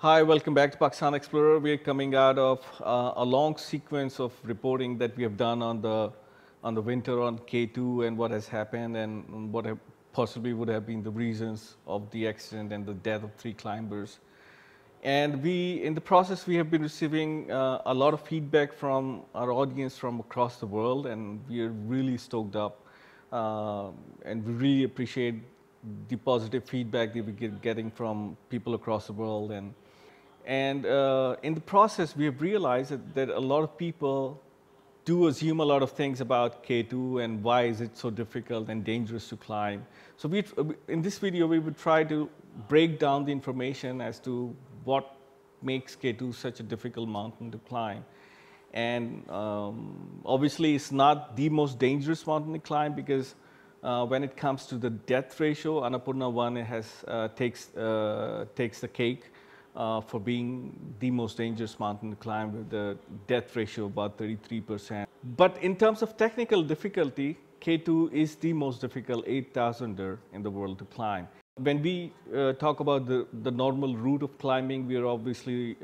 Hi, welcome back to Pakistan Explorer. We are coming out of a long sequence of reporting that we have done on the winter on K2 and what has happened and what possibly would have been the reasons of the accident and the death of 3 climbers. And in the process, we have been receiving a lot of feedback from our audience from across the world, and we are really stoked up. And we really appreciate the positive feedback that we're getting from people across the world. And in the process, we have realized that a lot of people do assume a lot of things about K2 and why is it so difficult and dangerous to climb. So in this video, we would try to break down the information as to what makes K2 such a difficult mountain to climb. And obviously, it's not the most dangerous mountain to climb because when it comes to the death ratio, Annapurna 1 takes the cake for being the most dangerous mountain to climb with the death ratio about 33%. But in terms of technical difficulty, K2 is the most difficult 8,000er in the world to climb. When we talk about the normal route of climbing, we are obviously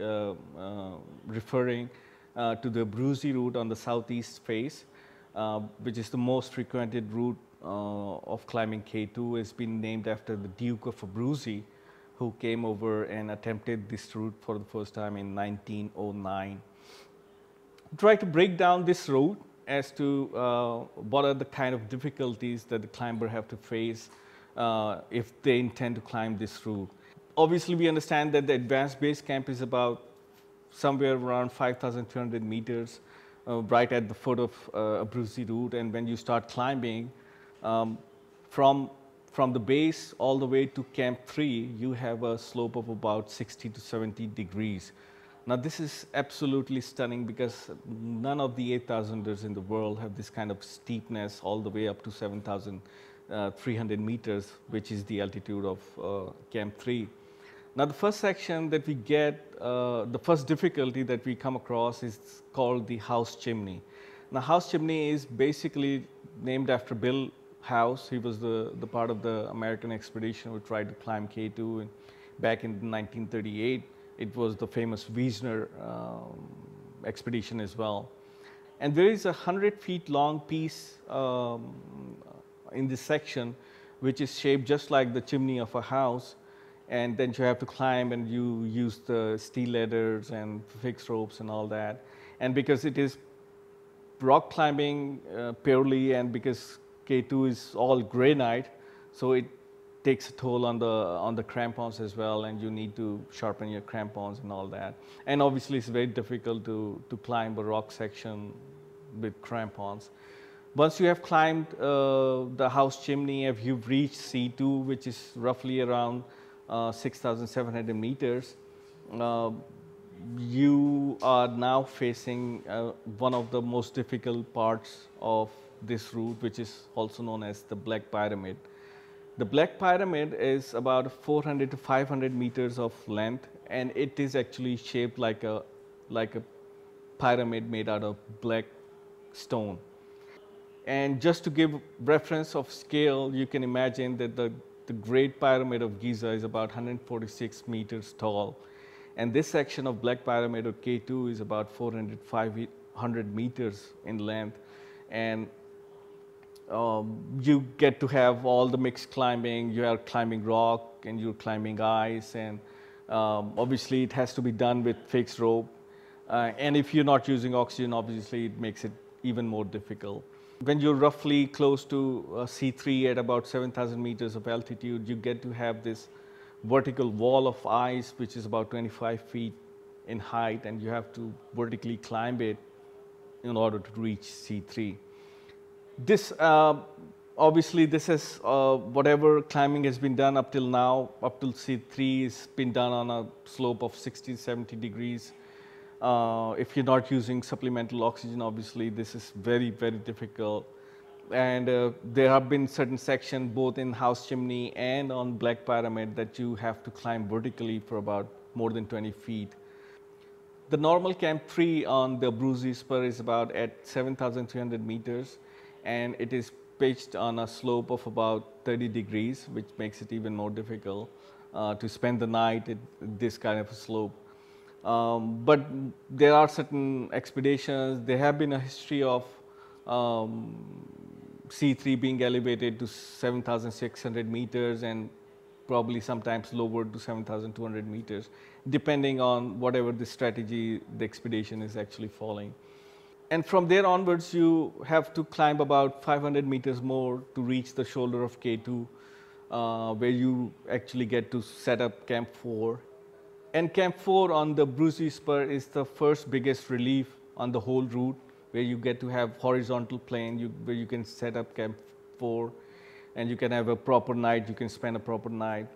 referring to the Abruzzi route on the southeast face, which is the most frequented route of climbing K2. It's been named after the Duke of Abruzzi, who came over and attempted this route for the first time in 1909. Try to break down this route as to what are the kind of difficulties that the climber have to face if they intend to climb this route. Obviously, we understand that the advanced base camp is about somewhere around 5,300 meters, right at the foot of Abruzzi route. And when you start climbing, from the base all the way to Camp 3, you have a slope of about 60 to 70 degrees. Now, this is absolutely stunning because none of the 8,000ers in the world have this kind of steepness all the way up to 7,300 meters, which is the altitude of Camp 3. Now, the first section that we get, the first difficulty that we come across is called the House Chimney. Now, House Chimney is basically named after Bill House. He was the part of the American expedition who tried to climb K2 back in 1938. It was the famous Wiesner expedition as well. And there is a 100 feet long piece in this section, which is shaped just like the chimney of a house. And then you have to climb and you use the steel ladders and fixed ropes and all that. And because it is rock climbing purely, and because K2 is all granite, so it takes a toll on the crampons as well, and you need to sharpen your crampons and all that. And obviously, it's very difficult to climb a rock section with crampons. Once you have climbed the House Chimney, if you've reached C2, which is roughly around 6,700 meters, you are now facing one of the most difficult parts of this route, which is also known as the Black Pyramid. The Black Pyramid is about 400 to 500 meters of length, and it is actually shaped like a pyramid made out of black stone. And just to give reference of scale, you can imagine that the Great Pyramid of Giza is about 146 meters tall. And this section of Black Pyramid of K2 is about 500 meters in length. And you get to have all the mixed climbing. You are climbing rock and you're climbing ice. And obviously, it has to be done with fixed rope. And if you're not using oxygen, obviously, it makes it even more difficult. When you're roughly close to C3 at about 7,000 meters of altitude, you get to have this vertical wall of ice, which is about 25 feet in height, and you have to vertically climb it in order to reach C3. This, obviously, this is whatever climbing has been done up till now, up till C3, has been done on a slope of 60, 70 degrees. If you're not using supplemental oxygen, obviously, this is very, very difficult. And there have been certain sections, both in House Chimney and on Black Pyramid, that you have to climb vertically for about more than 20 feet. The normal Camp 3 on the Abruzzi Spur is about at 7,300 meters, and it is pitched on a slope of about 30 degrees, which makes it even more difficult. to spend the night at this kind of a slope. But there are certain expeditions. There have been a history of um, C3 being elevated to 7,600 meters and probably sometimes lowered to 7,200 meters, depending on whatever the strategy the expedition is actually following. And from there onwards, you have to climb about 500 meters more to reach the shoulder of K2, where you actually get to set up Camp 4. And Camp 4 on the Brucey Spur is the first biggest relief on the whole route, where you get to have horizontal plane, where you can set up Camp 4, and you can have a proper night, you can spend a proper night.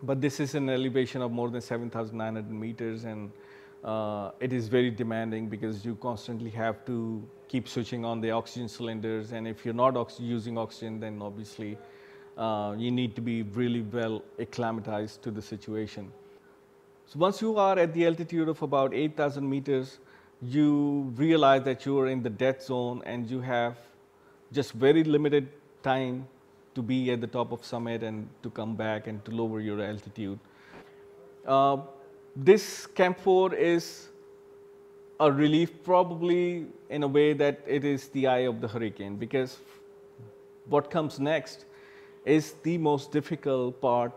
But this is an elevation of more than 7,900 meters, and it is very demanding because you constantly have to keep switching on the oxygen cylinders, and if you're not using oxygen, then obviously you need to be really well acclimatized to the situation. So once you are at the altitude of about 8,000 meters, you realize that you are in the death zone and you have just very limited time to be at the top of summit and to come back and to lower your altitude. This Camp 4 is a relief probably in a way that it is the eye of the hurricane, because what comes next is the most difficult part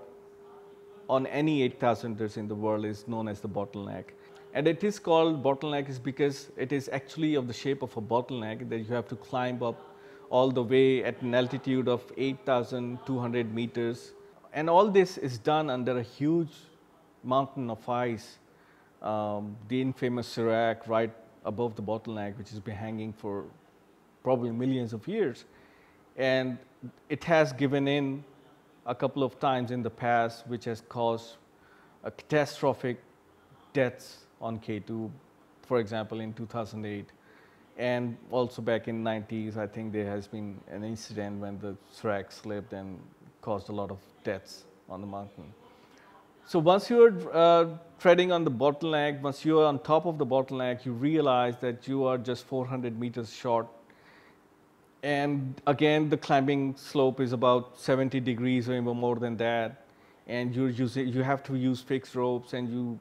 on any 8,000ers in the world, is known as the bottleneck. And it is called bottleneck is because it is actually of the shape of a bottleneck that you have to climb up all the way at an altitude of 8,200 meters. And all this is done under a huge mountain of ice, the infamous Sirac right above the bottleneck, which has been hanging for probably millions of years. And it has given in a couple of times in the past, which has caused a catastrophic deaths on K2, for example, in 2008. And also back in 90s, I think there has been an incident when the Sirac slipped and caused a lot of deaths on the mountain. So once you're treading on the bottleneck, once you're on top of the bottleneck, you realize that you are just 400 meters short. And again, the climbing slope is about 70 degrees or even more than that. And you have to use fixed ropes, and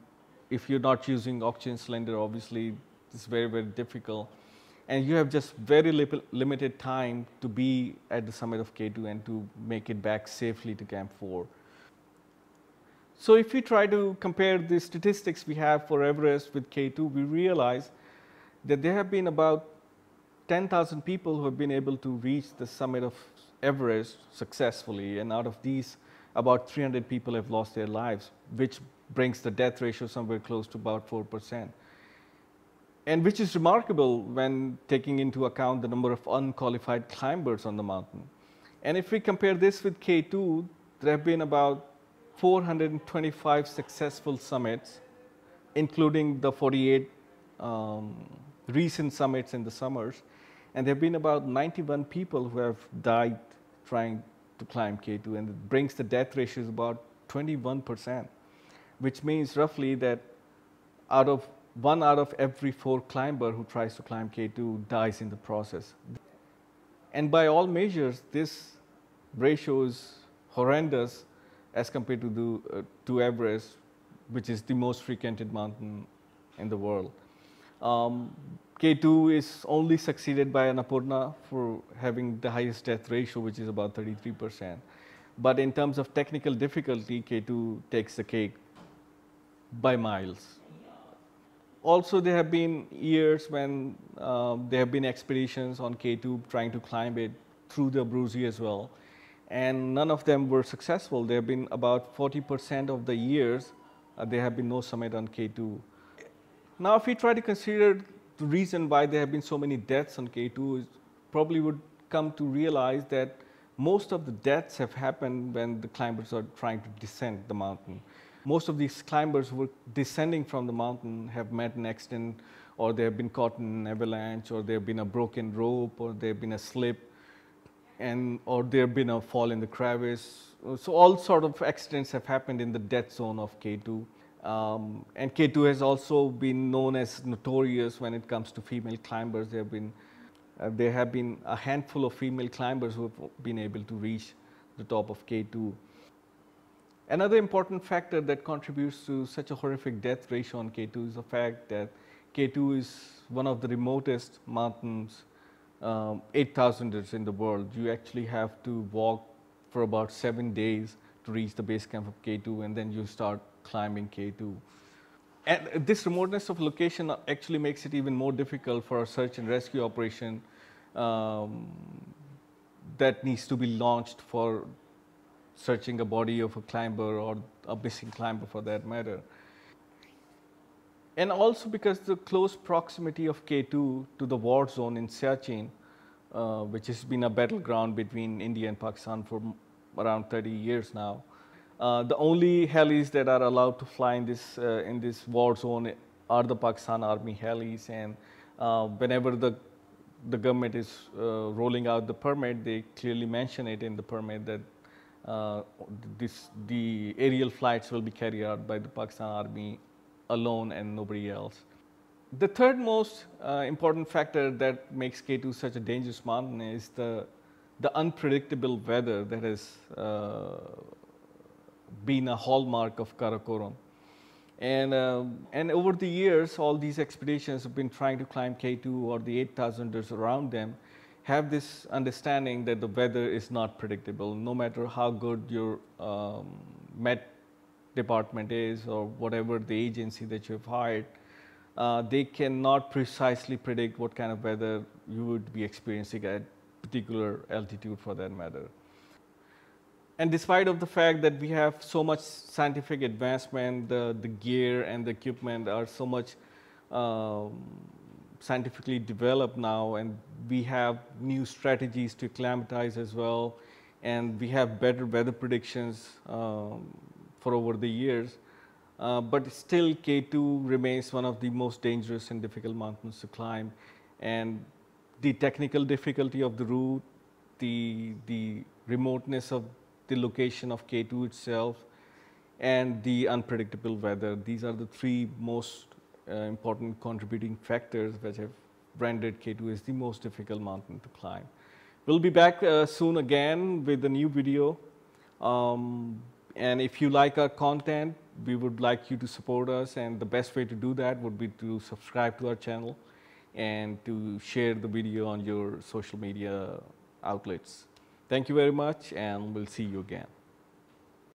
if you're not using oxygen cylinder, obviously it's very, very difficult. And you have just very limited time to be at the summit of K2 and to make it back safely to Camp 4. So if we try to compare the statistics we have for Everest with K2, we realize that there have been about 10,000 people who have been able to reach the summit of Everest successfully, and out of these, about 300 people have lost their lives, which brings the death ratio somewhere close to about 4%. And which is remarkable when taking into account the number of unqualified climbers on the mountain. And if we compare this with K2, there have been about 425 successful summits, including the 48 recent summits in the summers. And there have been about 91 people who have died trying to climb K2, and it brings the death ratio to about 21%, which means roughly that one out of every 4 climber who tries to climb K2 dies in the process. And by all measures, this ratio is horrendous as compared to Everest, which is the most frequented mountain in the world. K2 is only succeeded by Annapurna for having the highest death ratio, which is about 33%. But in terms of technical difficulty, K2 takes the cake by miles. Also, there have been years when there have been expeditions on K2 trying to climb it through the Brucey as well, and none of them were successful. There have been about 40% of the years there have been no summit on K2. Now, if we try to consider the reason why there have been so many deaths on K2, probably would come to realize that most of the deaths have happened when the climbers are trying to descend the mountain. Most of these climbers who were descending from the mountain have met an accident, or they have been caught in an avalanche, or there have been a broken rope, or there have been a slip, or there have been a fall in the crevice. So all sort of accidents have happened in the death zone of K2. And K2 has also been known as notorious when it comes to female climbers. There have been a handful of female climbers who have been able to reach the top of K2. Another important factor that contributes to such a horrific death ratio on K2 is the fact that K2 is one of the remotest mountains, 8,000ers in the world. You actually have to walk for about 7 days to reach the base camp of K2, and then you start climbing K2. And this remoteness of location actually makes it even more difficult for a search and rescue operation um, that needs to be launched for searching a body of a climber or a missing climber for that matter. And also because the close proximity of K2 to the war zone in Siachen, which has been a battleground between India and Pakistan for around 30 years now. The only helis that are allowed to fly in this war zone are the Pakistan Army helis, and whenever the government is rolling out the permit, they clearly mention it in the permit that the aerial flights will be carried out by the Pakistan Army alone and nobody else. The third most important factor that makes K2 such a dangerous mountain is the unpredictable weather that has been a hallmark of Karakoram. And over the years, all these expeditions have been trying to climb K2 or the 8,000ers around them have this understanding that the weather is not predictable. No matter how good your Met department is or whatever the agency that you have hired, they cannot precisely predict what kind of weather you would be experiencing at particular altitude for that matter. And despite of the fact that we have so much scientific advancement, the gear and the equipment are so much scientifically developed now, and we have new strategies to acclimatize as well, and we have better weather predictions for over the years. But still K2 remains one of the most dangerous and difficult mountains to climb. And the technical difficulty of the route, the remoteness of the location of K2 itself, and the unpredictable weather. These are the three most important contributing factors which have rendered K2 as the most difficult mountain to climb. We'll be back soon again with a new video. And if you like our content, we would like you to support us, and the best way to do that would be to subscribe to our channel and to share the video on your social media outlets. Thank you very much, and we'll see you again.